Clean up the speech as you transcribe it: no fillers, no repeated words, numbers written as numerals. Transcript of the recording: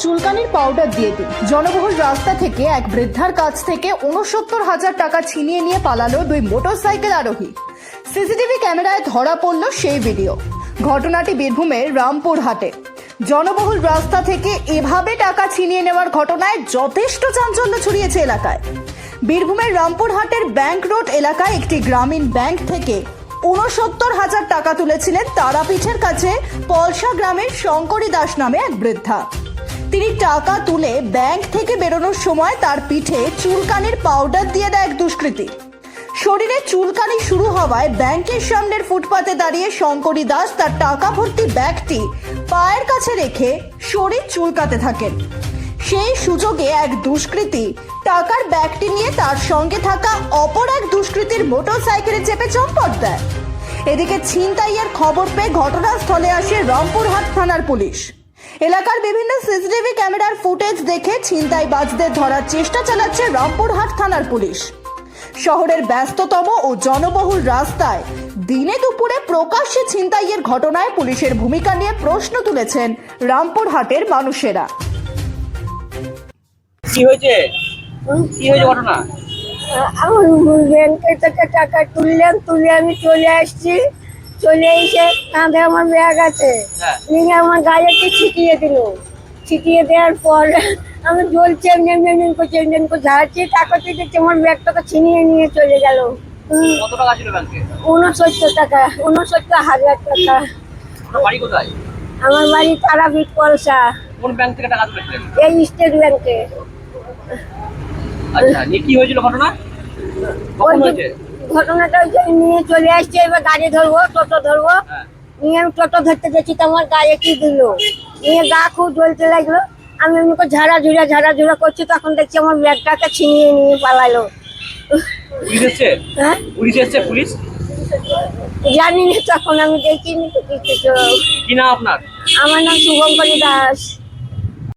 চুলকানির powder দিয়ে দিন। জনবহুল রাস্তা থেকে এক বৃদ্ধার কাছ থেকে ৬৯,০০০ টাকা ছিনিয়ে নিয়ে পালালো দুই মোটরসাইকেল আরোহী। সিসিটিভি ক্যামেরায় ধরা পড়ল সেই ভিডিও। ঘটনাটি বীরভূমের রামপুরহাটে। জনবহুল রাস্তা থেকে এভাবে টাকা ছিনিয়ে নেওয়ার ঘটনায় যথেষ্ট চাঞ্চল্য ছড়িয়েছে এলাকায়। বীরভূমের রামপুরহাটের ব্যাংক রোড এলাকায় একটি গ্রামীণ ব্যাংক থেকে ৬৯,০০০ টাকা তুলেছিলেন তারাপীঠের কাছে পলসা গ্রামের শঙ্করী দাস নামে এক বৃদ্ধা। তিনি টাকা তুলে ব্যাংক থেকে বেরোনোর সময় তার পিঠে চুলকানির পাউডার দিয়ে দেয় এক দুষ্কৃতী। শরীরে চুলকানি শুরু হওয়ায় ব্যাংকের সামনের ফুটপাতে দাঁড়িয়ে শঙ্করী দাস তার টাকা ভর্তি ব্যাগটি পায়ের কাছে রেখে শরীর চুলকাতে থাকেন। সেই সুযোগে এক দুষ্কৃতী টাকার ব্যাগটি নিয়ে তার সঙ্গে থাকা অপর এক দুষ্কৃতীর মোটরসাইকেলে চেপে চম্পট দেয়। এদিকে ছিনতাইয়ের খবর পেয়ে ঘটনাস্থলে আসে রামপুরহাট থানার পুলিশ। এলাকার বিভিন্ন সিসিটিভি ক্যামেরার ফুটেজ দেখে ছিনতাইবাজদের ধরার চেষ্টা চালাচ্ছে রামপুরহাট থানার পুলিশ। শহরের ব্যস্ততম ও জনবহুল রাস্তায় দিনে দুপুরে প্রকাশ্যে ছিনতাইয়ের ঘটনায় পুলিশের ভূমিকা নিয়ে প্রশ্ন তুলেছেন রামপুরহাটের মানুষেরা। কি হয়েছে ঘটনা? আমার ব্যাংকের থেকে টাকা তুললাম, তুলে আমি চলে আসছি। চলে এসে কাঁধে আমার ব্যাগ আছে, নিয়ে আমার গাড়িতে ছিটিয়ে দিল। ছিটিয়ে দেওয়ার পর আমি জ্বলছে এমনি করে ঝাড়ছি, টাকা দেখছি আমার ব্যাগটাকে ছিনিয়ে নিয়ে চলে গেল। কত টাকা ছিল ব্যাংকে? ৬৯ টাকা, ৬৯,০০০ টাকা। বাড়ি কোথায়? আমার বাড়ি তারাপীঠ পলসা। কোন ব্যাংক থেকে টাকা তুলেছিলেন? এই স্টেট ব্যাংকে। আচ্ছা, নিয়ে কি হয়েছিল ঘটনা? কখন হয়েছে ঘটনাটা নিয়ে চলে আসছে, এবার গাড়ি ধরবো, টোটো ধরবো। নিয়ে আমি টোটো ধরতে যাচ্ছি তো আমার গায়ে কি দিল, নিয়ে গা খুব জ্বলতে লাগলো। আমি এমনি করে ঝাড়াঝুড়া করছি, তখন দেখছি আমার ব্যাগটাকে ছিনিয়ে নিয়ে পালালো। পুলিশ এসেছে? হ্যাঁ, পুলিশ এসেছে? পুলিশ জানি না, তখন আমি দেখিনি তো কিছু। কি নাম আপনার? আমার নাম শুভঙ্করী দাস।